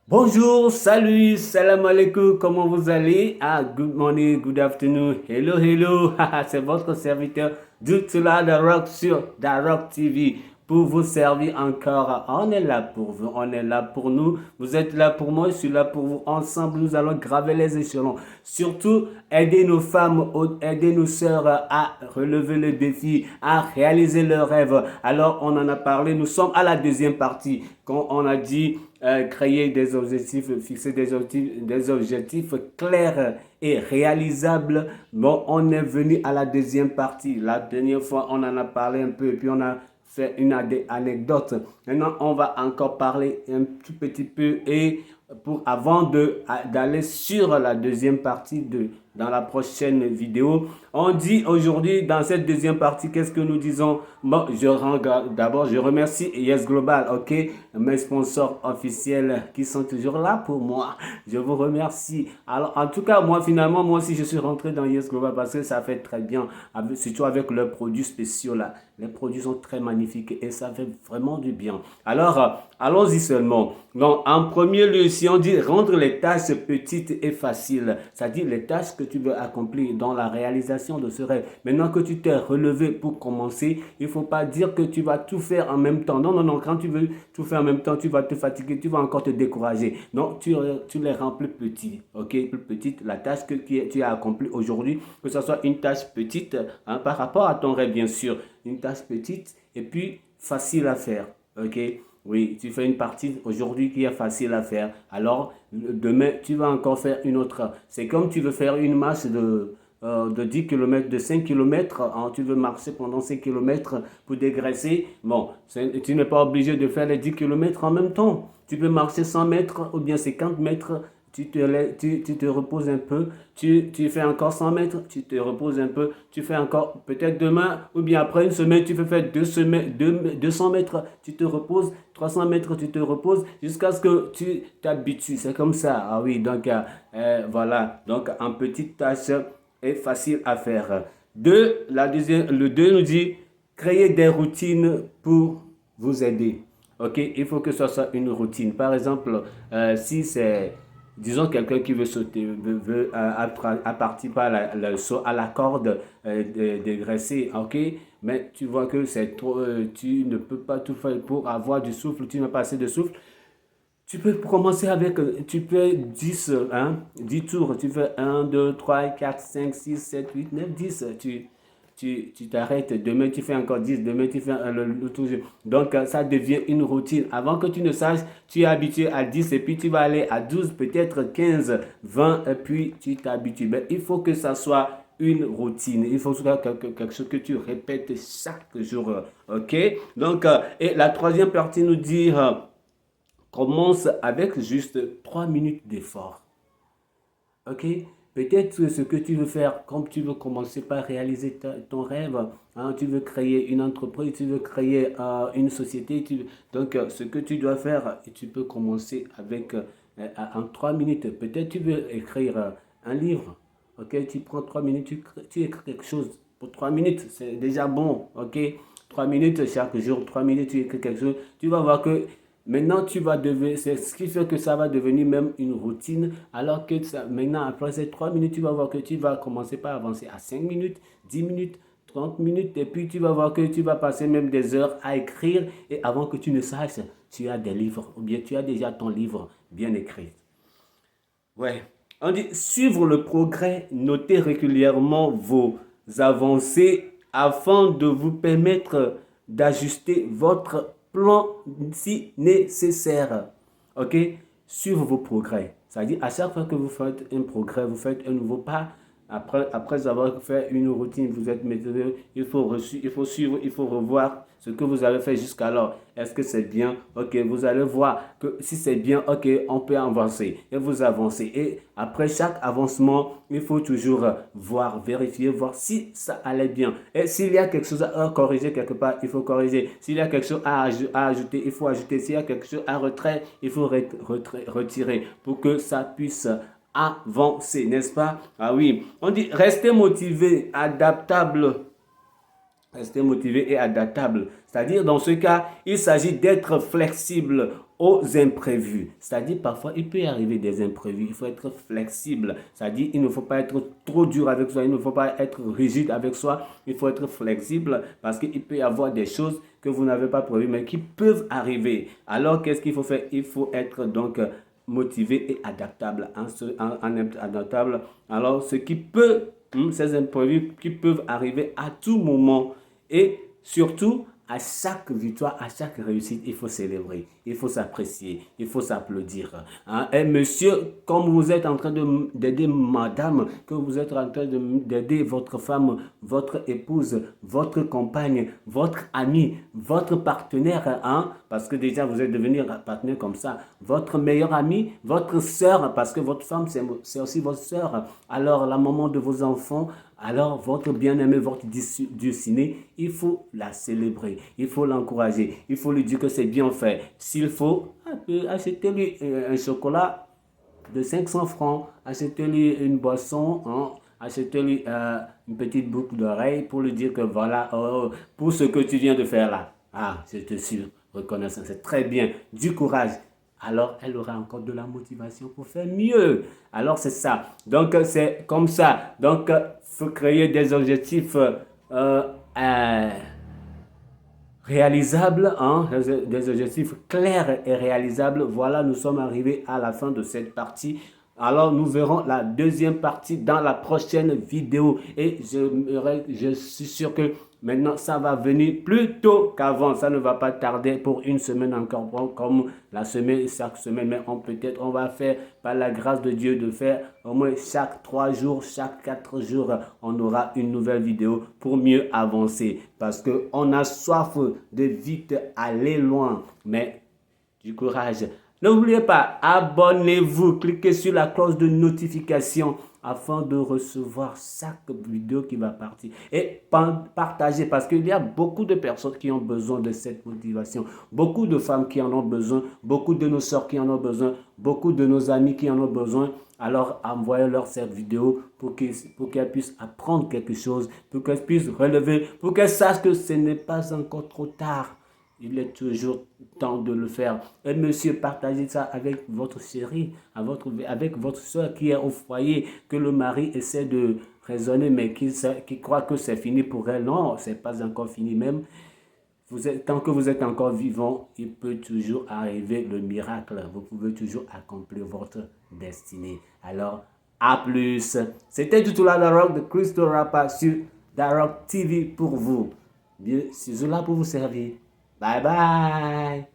Bonjour, salut, salam alaikum, comment vous allez? Good morning, good afternoon, hello, hello. C'est votre serviteur Dutula Darok sur Darok TV pour vous servir encore. On est là pour vous, on est là pour nous. Vous êtes là pour moi, je suis là pour vous. Ensemble, nous allons graver les échelons. Surtout, aider nos femmes, aider nos sœurs à relever le défi, à réaliser leurs rêves. Alors, on en a parlé, nous sommes à la deuxième partie. Quand on a dit créer des objectifs, fixer des objectifs clairs et réalisables. Bon, on est venu à la deuxième partie. La dernière fois, on en a parlé un peu et puis on a fait une anecdote. Maintenant, on va encore parler un tout petit peu et avant d'aller sur la deuxième partie dans la prochaine vidéo. On dit aujourd'hui, dans cette deuxième partie, qu'est-ce que nous disons? Bon, d'abord, je remercie Yes Global, ok, mes sponsors officiels qui sont toujours là pour moi. Je vous remercie. Alors, en tout cas, moi, finalement, moi aussi, je suis rentré dans Yes Global parce que ça fait très bien, surtout avec leurs produits spéciaux là. Les produits sont très magnifiques et ça fait vraiment du bien. Alors, allons-y seulement. Donc, en premier lieu, si on dit rendre les tâches petites et faciles, c'est-à-dire les tâches que tu veux accomplir dans la réalisation de ce rêve. Maintenant que tu t'es relevé pour commencer, il ne faut pas dire que tu vas tout faire en même temps. Non, non, non. Quand tu veux tout faire en même temps, tu vas te fatiguer, tu vas encore te décourager. Non, tu les rends plus petits. Ok, plus petites. La tâche que tu as accomplie aujourd'hui, que ce soit une tâche petite par rapport à ton rêve, bien sûr. Une tâche petite et puis facile à faire. Ok. Oui, tu fais une partie aujourd'hui qui est facile à faire. Alors, demain, tu vas encore faire une autre. C'est comme tu veux faire une marche de 10 km, de 5 km. Hein, tu veux marcher pendant 5 km pour dégraisser. Bon, tu n'es pas obligé de faire les 10 km en même temps. Tu peux marcher 100 mètres ou bien 50 mètres. Tu te reposes un peu, tu fais encore 100 mètres, tu te reposes un peu, tu fais encore peut-être demain ou bien après une semaine, tu peux faire 200 mètres, tu te reposes, 300 mètres, tu te reposes jusqu'à ce que tu t'habitues. C'est comme ça. Ah oui, donc voilà. Donc en petite tâche est facile à faire. Le 2 nous dit créer des routines pour vous aider. Ok, il faut que ce soit une routine. Par exemple, si c'est, disons, quelqu'un qui veut sauter, à partir par le saut à la corde, dégraisser, ok, mais tu vois que c'est trop, tu ne peux pas tout faire pour avoir du souffle, tu n'as pas assez de souffle. Tu peux commencer avec, tu fais 10 hein, 10 tours. Tu fais un 2 3 4 5 6 7 8 9 10. Tu t'arrêtes. Demain, tu fais encore 10. Demain, tu fais le tour. Donc, ça devient une routine. Avant que tu ne saches, tu es habitué à 10 et puis tu vas aller à 12, peut-être 15 20 et puis tu t'habitues. Mais il faut que ça soit une routine. Il faut que ce soit quelque chose que tu répètes chaque jour. OK? Donc, et la troisième partie nous dit... commence avec juste 3 minutes d'effort. Ok? Peut-être ce que tu veux faire, comme tu veux commencer par réaliser ton rêve, hein, tu veux créer une entreprise, tu veux créer une société, donc ce que tu dois faire, tu peux commencer avec en 3 minutes. Peut-être tu veux écrire un livre, ok? Tu prends 3 minutes, tu écris quelque chose pour 3 minutes, c'est déjà bon, ok? 3 minutes chaque jour, 3 minutes, tu écris quelque chose, tu vas voir que maintenant, tu vas devenir, c'est ce qui fait que ça va devenir même une routine, alors que maintenant, après ces 3 minutes, tu vas voir que tu vas commencer par avancer à 5 minutes, 10 minutes, 30 minutes, et puis tu vas voir que tu vas passer même des heures à écrire, et avant que tu ne saches, tu as des livres, ou bien tu as déjà ton livre bien écrit. Ouais. On dit suivre le progrès, noter régulièrement vos avancées afin de vous permettre d'ajuster votre plan si nécessaire. Ok? Suivre vos progrès. C'est-à-dire, à chaque fois que vous faites un progrès, vous faites un nouveau pas, après avoir fait une routine, vous êtes méthodique, il faut suivre, il faut revoir ce que vous avez fait jusqu'alors. Est-ce que c'est bien? Ok, vous allez voir que si c'est bien, ok, on peut avancer. Et vous avancez. Et après chaque avancement, il faut toujours voir, vérifier, voir si ça allait bien. Et s'il y a quelque chose à corriger quelque part, il faut corriger. S'il y a quelque chose à ajouter, il faut ajouter. S'il y a quelque chose à retirer, il faut retirer pour que ça puisse avancer, n'est-ce pas? Ah oui, on dit rester motivé, adaptable Rester motivé et adaptable. C'est-à-dire, dans ce cas, il s'agit d'être flexible aux imprévus. C'est-à-dire, parfois, il peut y arriver des imprévus. Il faut être flexible. C'est-à-dire, il ne faut pas être trop dur avec soi. Il ne faut pas être rigide avec soi. Il faut être flexible parce qu'il peut y avoir des choses que vous n'avez pas prévues, mais qui peuvent arriver. Alors, qu'est-ce qu'il faut faire? Il faut être donc motivé et adaptable. Adaptable. Alors, ce qui peut, ces imprévus qui peuvent arriver à tout moment. Et surtout, à chaque victoire, à chaque réussite, il faut célébrer, il faut s'apprécier, il faut s'applaudir. Hein? Et monsieur, comme vous êtes en train d'aider madame, que vous êtes en train d'aider votre femme, votre épouse, votre compagne, votre ami, votre partenaire, hein? Parce que déjà vous êtes devenu partenaire comme ça, votre meilleur ami, votre soeur, parce que votre femme c'est aussi votre soeur, alors la maman de vos enfants, alors votre bien-aimé, votre dulcinée, il faut la célébrer, il faut l'encourager, il faut lui dire que c'est bien fait. S'il faut, achetez-lui un chocolat de 500 francs, achetez-lui une boisson, hein, achetez-lui une petite boucle d'oreille pour lui dire que voilà, pour ce que tu viens de faire là. Ah, je te suis reconnaissant, c'est très bien, du courage. Alors, elle aura encore de la motivation pour faire mieux. Alors, c'est ça. Donc, c'est comme ça. Donc, il faut créer des objectifs réalisables, hein, des objectifs clairs et réalisables. Voilà, nous sommes arrivés à la fin de cette partie. Alors, nous verrons la deuxième partie dans la prochaine vidéo. Et je suis sûr que maintenant, ça va venir plus tôt qu'avant. Ça ne va pas tarder pour une semaine encore, comme la semaine, chaque semaine. Mais peut-être, on va faire, par la grâce de Dieu, de faire au moins chaque 3 jours, chaque 4 jours, on aura une nouvelle vidéo pour mieux avancer. Parce qu'on a soif de vite aller loin. Mais du courage. N'oubliez pas, abonnez-vous, cliquez sur la cloche de notification afin de recevoir chaque vidéo qui va partir. Et partagez parce qu'il y a beaucoup de personnes qui ont besoin de cette motivation. Beaucoup de femmes qui en ont besoin, beaucoup de nos soeurs qui en ont besoin, beaucoup de nos amis qui en ont besoin. Alors envoyez-leur cette vidéo pour qu'elles puissent apprendre quelque chose, pour qu'elles puissent relever, pour qu'elles sachent que ce n'est pas encore trop tard. Il est toujours temps de le faire. Et monsieur, partagez ça avec votre chérie, avec votre soeur qui est au foyer, que le mari essaie de raisonner, mais qui croit que c'est fini pour elle. Non, c'est pas encore fini même. Tant que vous êtes encore vivant, il peut toujours arriver le miracle. Vous pouvez toujours accomplir votre destinée. Alors, à plus. C'était du tout là, Darok de Crystal Rapa sur Darok TV pour vous. Bien, c'est là pour vous servir. Bye bye.